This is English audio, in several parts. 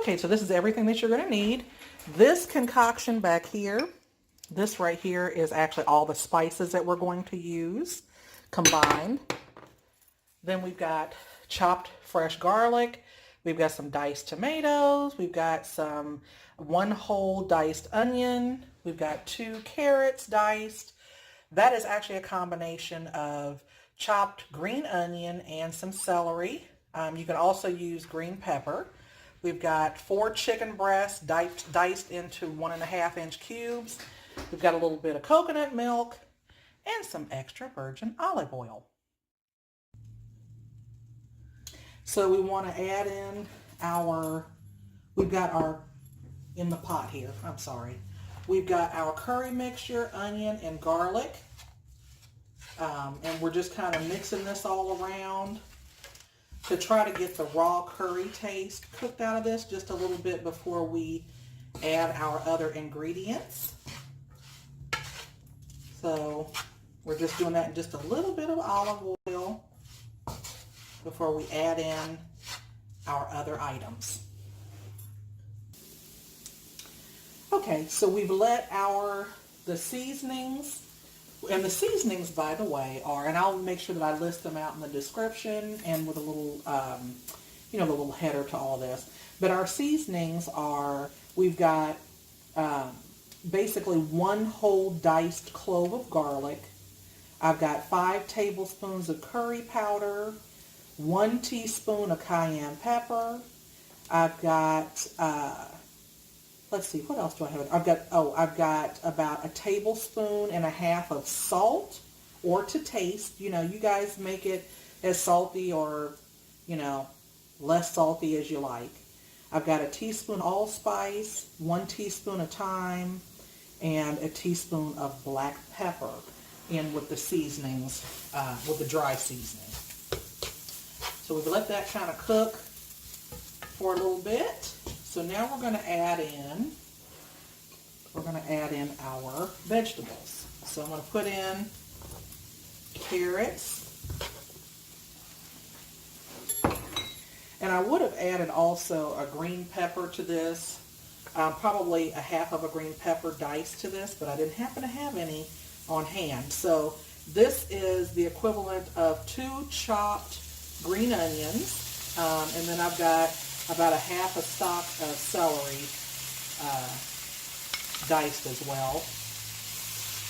Okay, so this is everything that you're going to need. This concoction back here, this right here is actually all the spices that we're going to use combined. Then we've got chopped fresh garlic. We've got some diced tomatoes. We've got some 1 whole diced onion. We've got 2 carrots diced. That is actually a combination of chopped green onion and some celery. You can also use green pepper. We've got 4 chicken breasts diced into 1.5-inch cubes. We've got a little bit of coconut milk and some extra virgin olive oil. So we want to add in we've got in the pot here, I'm sorry. We've got our curry mixture, onion, and garlic. And we're just kind of mixing this all around to try to get the raw curry taste cooked out of this just a little bit before we add our other ingredients. So we're just doing that in just a little bit of olive oil before we add in our other items. Okay, so we've let the seasonings, and the seasonings, by the way, are, and I'll make sure that I list them out in the description and with a little, the little header to all this. But our seasonings are, we've got basically 1 whole diced clove of garlic. I've got 5 tablespoons of curry powder, 1 teaspoon of cayenne pepper. I've got, let's see, what else do I have? I've got about 1.5 tablespoons of salt, or to taste. You guys make it as salty or, less salty as you like. I've got 1 teaspoon allspice, 1 teaspoon of thyme, and 1 teaspoon of black pepper in with the seasonings, with the dry seasoning. So we've let that kind of cook for a little bit. So now we're going to add in our vegetables. So I'm going to put in carrots. And I would have added also a green pepper to this, probably 1/2 of a green pepper diced to this, but I didn't happen to have any on hand. So this is the equivalent of 2 chopped green onions, and then I've got about 1/2 a stalk of celery diced as well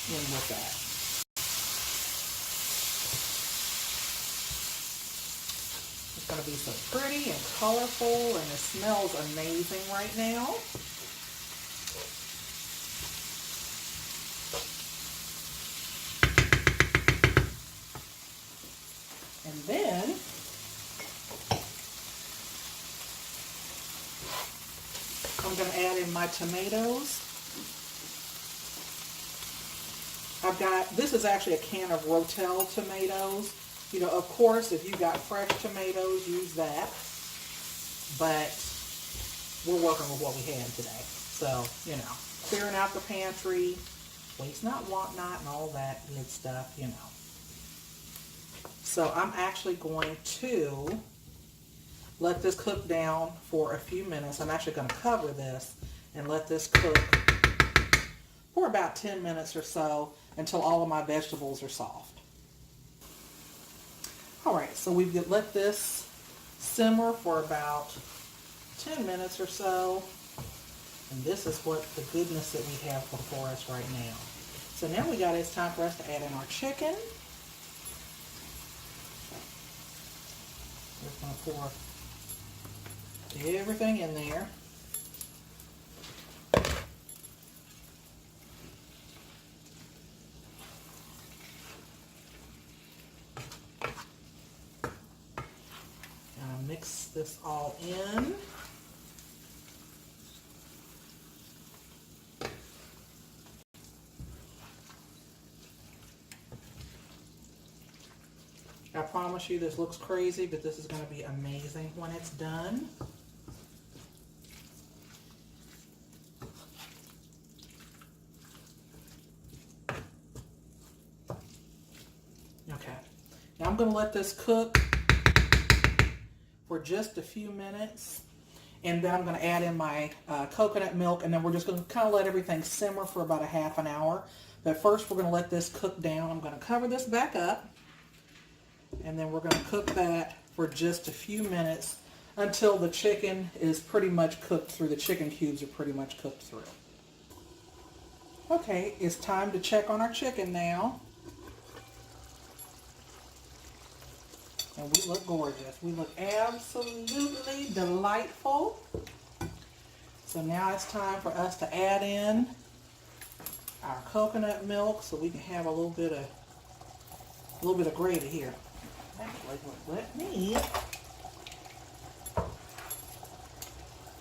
in with that. It's going to be so pretty and colorful, and it smells amazing right now. And then I'm going to add in my tomatoes. This is actually a can of Rotel tomatoes. Of course, if you got fresh tomatoes, use that. But we're working with what we had today. So, clearing out the pantry, waste not, want not, and all that good stuff, So I'm actually going to let this cook down for a few minutes. I'm actually going to cover this and let this cook for about 10 minutes or so until all of my vegetables are soft. All right, so we've let this simmer for about 10 minutes or so. And this is what the goodness that we have before us right now. So now it's time for us to add in our chicken. We're going to pour everything in there. Mix this all in. I promise you this looks crazy, but this is going to be amazing when it's done. Okay, now I'm going to let this cook for just a few minutes. And then I'm going to add in my coconut milk, and then we're just going to kind of let everything simmer for about a half an hour. But first we're going to let this cook down. I'm going to cover this back up, and then we're going to cook that for just a few minutes until the chicken is pretty much cooked through. The chicken cubes are pretty much cooked through. Okay, it's time to check on our chicken now. And we look gorgeous. We look absolutely delightful. So now it's time for us to add in our coconut milk so we can have a little bit of gravy here. Actually, let me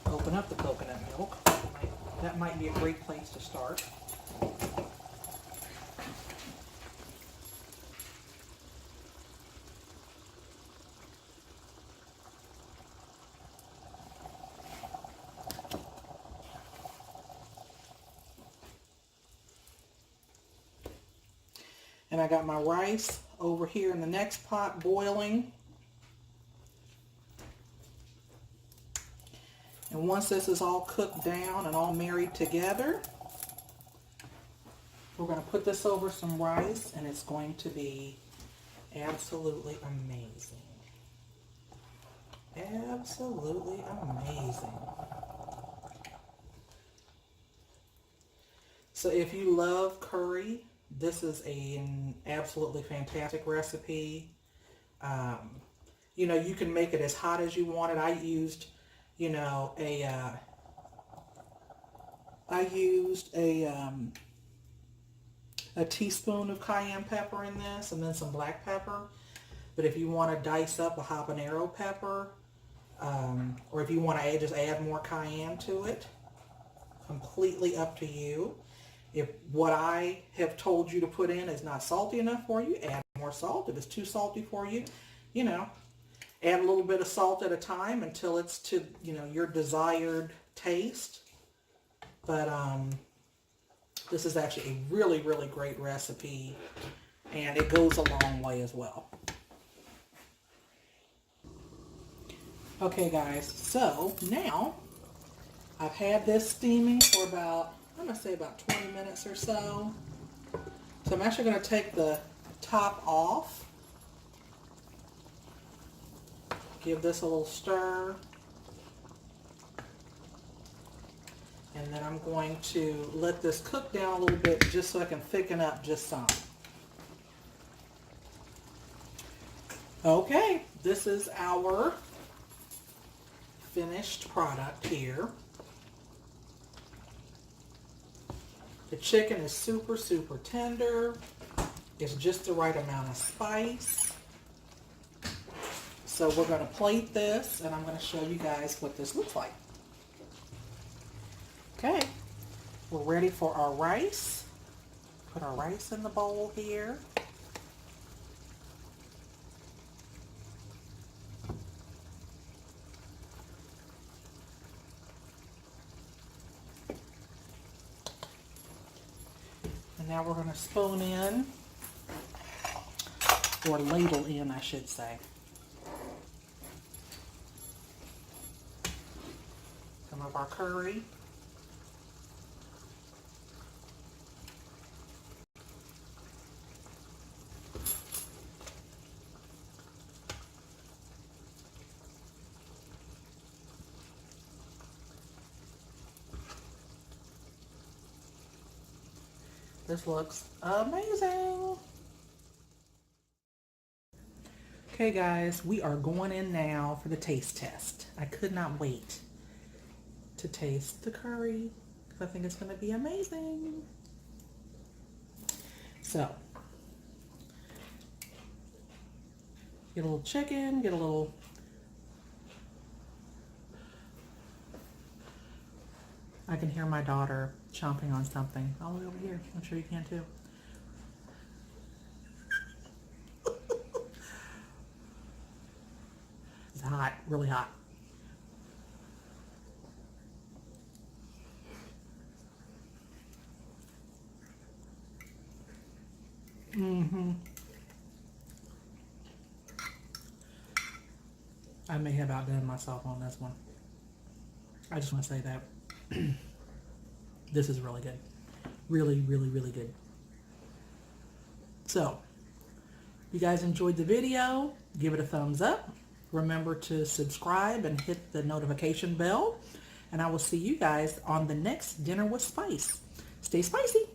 open up the coconut milk. That might be a great place to start. And I got my rice over here in the next pot boiling. And once this is all cooked down and all married together, we're going to put this over some rice, and it's going to be absolutely amazing. Absolutely amazing. So if you love curry, this is an absolutely fantastic recipe. You know, you can make it as hot as you want it. I used, you know, a teaspoon of cayenne pepper in this, and then some black pepper. But if you want to dice up a habanero pepper, or if you want to just add more cayenne to it, completely up to you. If what I have told you to put in is not salty enough for you, add more salt. If it's too salty for you, you know, add a little bit of salt at a time until it's to, you know, your desired taste. But this is actually a really, really great recipe, and it goes a long way as well. Okay, guys, so now I've had this steaming for about, I'm going to say about 20 minutes or so. So I'm actually going to take the top off. Give this a little stir. And then I'm going to let this cook down a little bit just so I can thicken up just some. Okay, this is our finished product here. The chicken is super, super tender. It's just the right amount of spice. So we're going to plate this, and I'm going to show you guys what this looks like. Okay, we're ready for our rice. Put our rice in the bowl here. And now we're going to spoon in, or ladle in, I should say, some of our curry. This looks amazing. Okay guys, we are going in now for the taste test. I could not wait to taste the curry because I think it's going to be amazing. So, get a little chicken, get a little I can hear my daughter chomping on something all the way over here. I'm sure you can too. It's hot, really hot. I may have outdone myself on this one. I just want to say that this is really good. Really, really, really good. So, if you guys enjoyed the video, give it a thumbs up. Remember to subscribe and hit the notification bell. And I will see you guys on the next Dinner with Spice. Stay spicy.